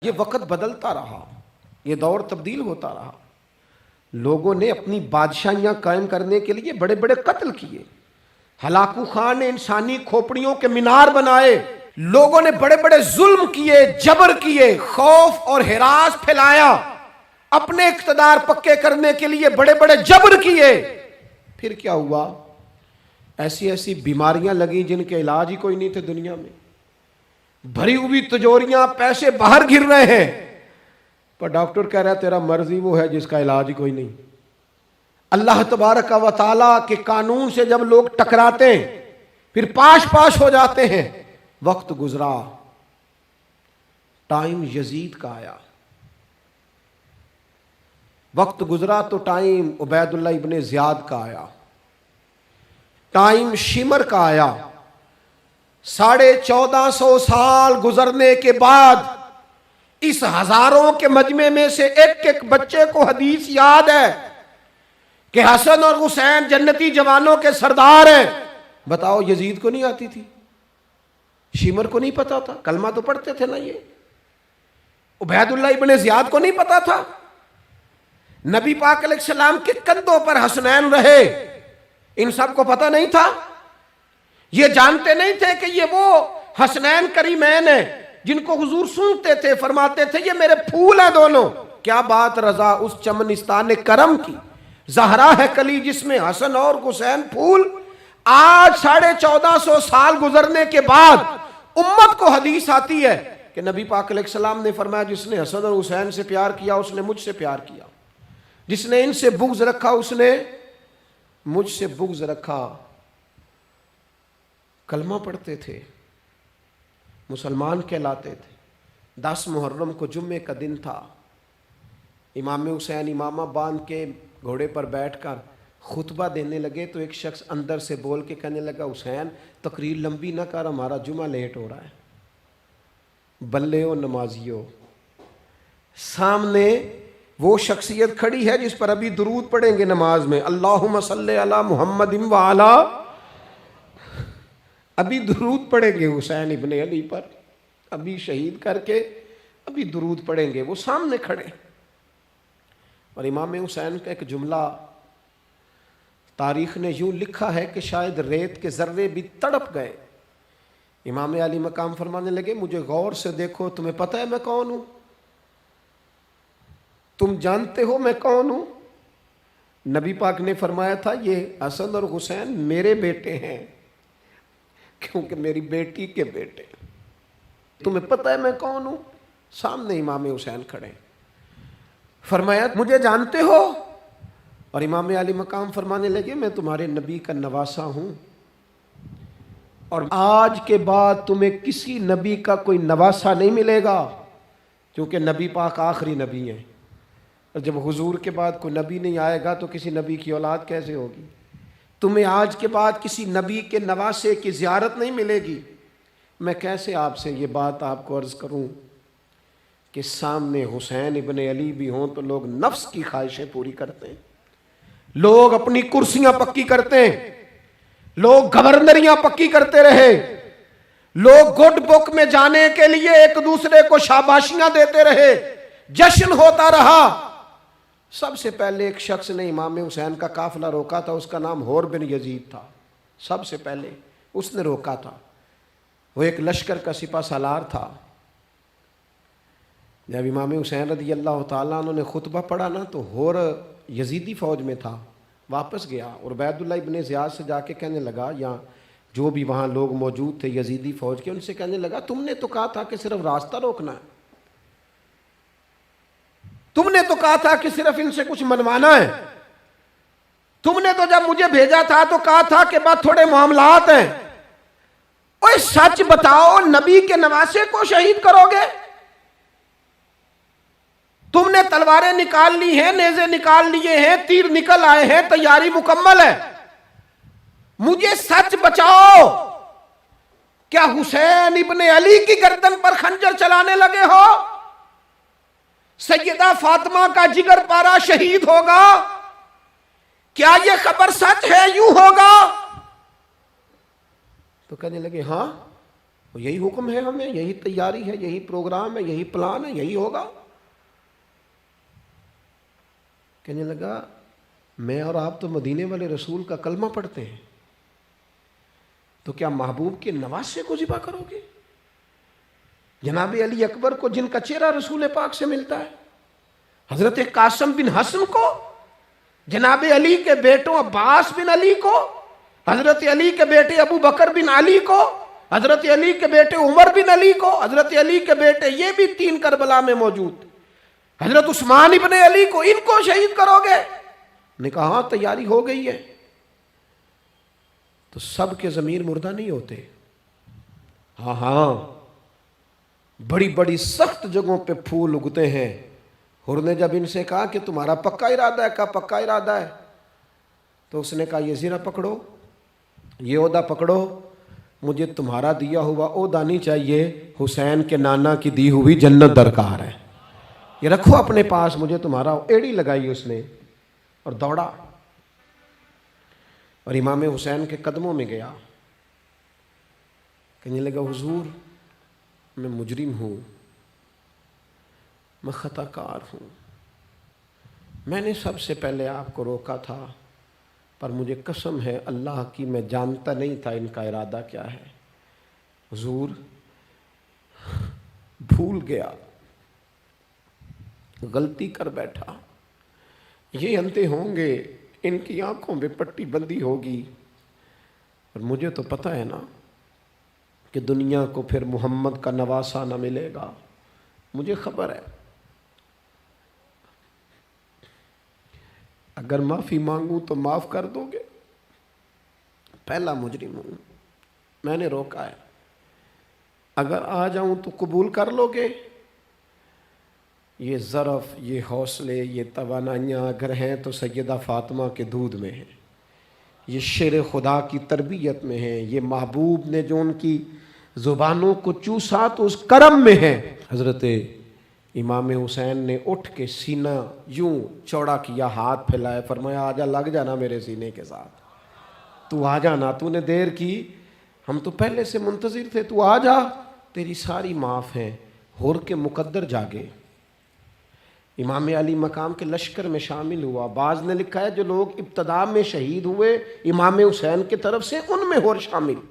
یہ وقت بدلتا رہا، یہ دور تبدیل ہوتا رہا، لوگوں نے اپنی بادشاہیاں قائم کرنے کے لیے بڑے بڑے قتل کیے، ہلاکو خان نے انسانی کھوپڑیوں کے مینار بنائے، لوگوں نے بڑے بڑے ظلم کیے، جبر کیے، خوف اور ہراس پھیلایا، اپنے اقتدار پکے کرنے کے لیے بڑے بڑے جبر کیے۔ پھر کیا ہوا؟ ایسی ایسی بیماریاں لگیں جن کے علاج ہی کوئی نہیں تھے دنیا میں، بھری ہوئی تجوریاں، پیسے باہر گر رہے ہیں، پر ڈاکٹر کہہ رہا ہے تیرا مرض ہی وہ ہے جس کا علاج ہی کوئی نہیں۔ اللہ تبارک و تعالیٰ کے قانون سے جب لوگ ٹکراتے ہیں پھر پاش پاش ہو جاتے ہیں۔ وقت گزرا، ٹائم یزید کا آیا، وقت گزرا تو ٹائم عبید اللہ ابن زیاد کا آیا، ٹائم شمر کا آیا۔ 1450 سال گزرنے کے بعد اس ہزاروں کے مجمع میں سے ایک ایک بچے کو حدیث یاد ہے کہ حسن اور حسین جنتی جوانوں کے سردار ہیں۔ بتاؤ یزید کو نہیں آتی تھی؟ شمر کو نہیں پتا تھا؟ کلمہ تو پڑھتے تھے نا؟ یہ عبید اللہ ابن زیاد کو نہیں پتا تھا؟ نبی پاک علیہ السلام کے کندھوں پر حسنین رہے، ان سب کو پتہ نہیں تھا؟ یہ جانتے نہیں تھے کہ یہ وہ حسنین کریمین ہیں جن کو حضور سنتے تھے، فرماتے تھے یہ میرے پھول ہیں دونوں؟ کیا بات رضا اس چمنستان کرم کی، زہرا ہے کلی جس میں حسن اور حسین پھول۔ آج 1450 سال گزرنے کے بعد امت کو حدیث آتی ہے کہ نبی پاک علیہ السلام نے فرمایا جس نے حسن اور حسین سے پیار کیا اس نے مجھ سے پیار کیا، جس نے ان سے بغض رکھا اس نے مجھ سے بغض رکھا۔ کلمہ پڑھتے تھے، مسلمان کہلاتے تھے۔ 10 محرم کو جمعے کا دن تھا، امام حسین امامہ باندھ کے گھوڑے پر بیٹھ کر خطبہ دینے لگے تو ایک شخص اندر سے بول کے کہنے لگا حسین تقریر لمبی نہ کر، ہمارا جمعہ لیٹ ہو رہا ہے۔ بلے و نمازیو، سامنے وہ شخصیت کھڑی ہے جس پر ابھی درود پڑھیں گے نماز میں، اللہم صلی علی محمد وعلی، ابھی درود پڑھیں گے حسین ابن علی پر، ابھی شہید کر کے ابھی درود پڑھیں گے، وہ سامنے کھڑے۔ اور امام حسین کا ایک جملہ تاریخ نے یوں لکھا ہے کہ شاید ریت کے ذرے بھی تڑپ گئے۔ امام علی مقام فرمانے لگے مجھے غور سے دیکھو، تمہیں پتہ ہے میں کون ہوں؟ تم جانتے ہو میں کون ہوں؟ نبی پاک نے فرمایا تھا یہ حسن اور حسین میرے بیٹے ہیں کیونکہ میری بیٹی کے بیٹے۔ تمہیں پتہ ہے میں کون ہوں؟ سامنے امام حسین کھڑے، فرمایا مجھے جانتے ہو؟ اور امام علی مقام فرمانے لگے میں تمہارے نبی کا نواسہ ہوں، اور آج کے بعد تمہیں کسی نبی کا کوئی نواسہ نہیں ملے گا، کیونکہ نبی پاک آخری نبی ہیں، اور جب حضور کے بعد کوئی نبی نہیں آئے گا تو کسی نبی کی اولاد کیسے ہوگی؟ تمہیں آج کے بعد کسی نبی کے نواسے کی زیارت نہیں ملے گی۔ میں کیسے آپ سے یہ بات آپ کو عرض کروں کہ سامنے حسین ابن علی بھی ہوں تو لوگ نفس کی خواہشیں پوری کرتے ہیں، لوگ اپنی کرسیاں پکی کرتے ہیں، لوگ گورنریاں پکی کرتے رہے، لوگ گڈ بک میں جانے کے لیے ایک دوسرے کو شاباشیاں دیتے رہے، جشن ہوتا رہا۔ سب سے پہلے ایک شخص نے امام حسین کا قافلہ روکا تھا، اس کا نام حور بن یزید تھا، سب سے پہلے اس نے روکا تھا، وہ ایک لشکر کا سپہ سالار تھا۔ جب امام حسین رضی اللہ تعالیٰ عنہ نے خطبہ پڑھا نا تو حور یزیدی فوج میں تھا، واپس گیا اور عبید اللہ ابن زیاد سے جا کے کہنے لگا، یا جو بھی وہاں لوگ موجود تھے یزیدی فوج کے، ان سے کہنے لگا تم نے تو کہا تھا کہ صرف راستہ روکنا ہے، تم نے تو کہا تھا کہ صرف ان سے کچھ منوانا ہے، تم نے تو جب مجھے بھیجا تھا تو کہا تھا کہ بات تھوڑے معاملات ہیں، اوہ سچ بتاؤ نبی کے نواسے کو شہید کرو گے؟ تم نے تلواریں نکال لی ہیں، نیزے نکال لیے ہیں، تیر نکل آئے ہیں، تیاری مکمل ہے، مجھے سچ بچاؤ، کیا حسین ابن علی کی گردن پر خنجر چلانے لگے ہو؟ سیدہ فاطمہ کا جگر پارا شہید ہوگا؟ کیا یہ خبر سچ ہے؟ یوں ہوگا؟ تو کہنے لگے ہاں یہی حکم ہے ہمیں، یہی تیاری ہے، یہی پروگرام ہے، یہی پلان ہے، یہی ہوگا۔ کہنے لگا میں اور آپ تو مدینے والے رسول کا کلمہ پڑھتے ہیں، تو کیا محبوب کے نواسے کو ذبح کرو گے؟ جناب علی اکبر کو، جن کا چہرہ رسول پاک سے ملتا ہے، حضرت قاسم بن حسن کو، جناب علی کے بیٹوں عباس بن علی کو، حضرت علی کے بیٹے ابو بکر بن علی کو، حضرت علی کے بیٹے عمر بن علی کو، حضرت علی کے بیٹے یہ بھی 3 کربلا میں موجود، حضرت عثمان ابن علی کو، ان کو شہید کرو گے؟ نے کہا ہاں تیاری ہو گئی ہے۔ تو سب کے ضمیر مردہ نہیں ہوتے، ہاں بڑی بڑی سخت جگہوں پہ پھول اگتے ہیں۔ حر نے جب ان سے کہا کہ تمہارا پکا ارادہ ہے، کہا پکا ارادہ ہے، تو اس نے کہا یہ زیرہ پکڑو، یہ عہدہ پکڑو، مجھے تمہارا دیا ہوا عہدہ نہیں چاہیے، حسین کے نانا کی دی ہوئی جنت درکار ہے، یہ رکھو اپنے پاس، مجھے تمہارا۔ ایڑی لگائی اس نے اور دوڑا اور امام حسین کے قدموں میں گیا، کہنے لگا حضور میں مجرم ہوں، میں خطا کار ہوں، میں نے سب سے پہلے آپ کو روکا تھا، پر مجھے قسم ہے اللہ کی میں جانتا نہیں تھا ان کا ارادہ کیا ہے، حضور بھول گیا، غلطی کر بیٹھا، یہ اندھے ہوں گے، ان کی آنکھوں میں پٹی بندی ہوگی، اور مجھے تو پتہ ہے نا کہ دنیا کو پھر محمد کا نواسہ نہ ملے گا، مجھے خبر ہے، اگر معافی مانگوں تو معاف کر دو گے، پہلا مجرم ہوں، میں نے روکا ہے، اگر آ جاؤں تو قبول کر لو گے؟ یہ ظرف، یہ حوصلے، یہ توانائیاں اگر ہیں تو سیدہ فاطمہ کے دودھ میں ہیں، یہ شیر خدا کی تربیت میں ہیں، یہ محبوب نے جو ان کی زبانوں کو چوسا تو اس کرم میں ہے۔ حضرت امام حسین نے اٹھ کے سینہ یوں چوڑا کیا، ہاتھ پھیلائے، فرمایا آجا، لگ جانا میرے سینے کے ساتھ، تو آ جانا، تو نے دیر کی، ہم تو پہلے سے منتظر تھے، تو آ جا، تیری ساری معاف ہیں۔ حر کے مقدر جاگے، امام علی مقام کے لشکر میں شامل ہوا۔ بعض نے لکھا ہے جو لوگ ابتدا میں شہید ہوئے امام حسین کی طرف سے، ان میں حر شامل۔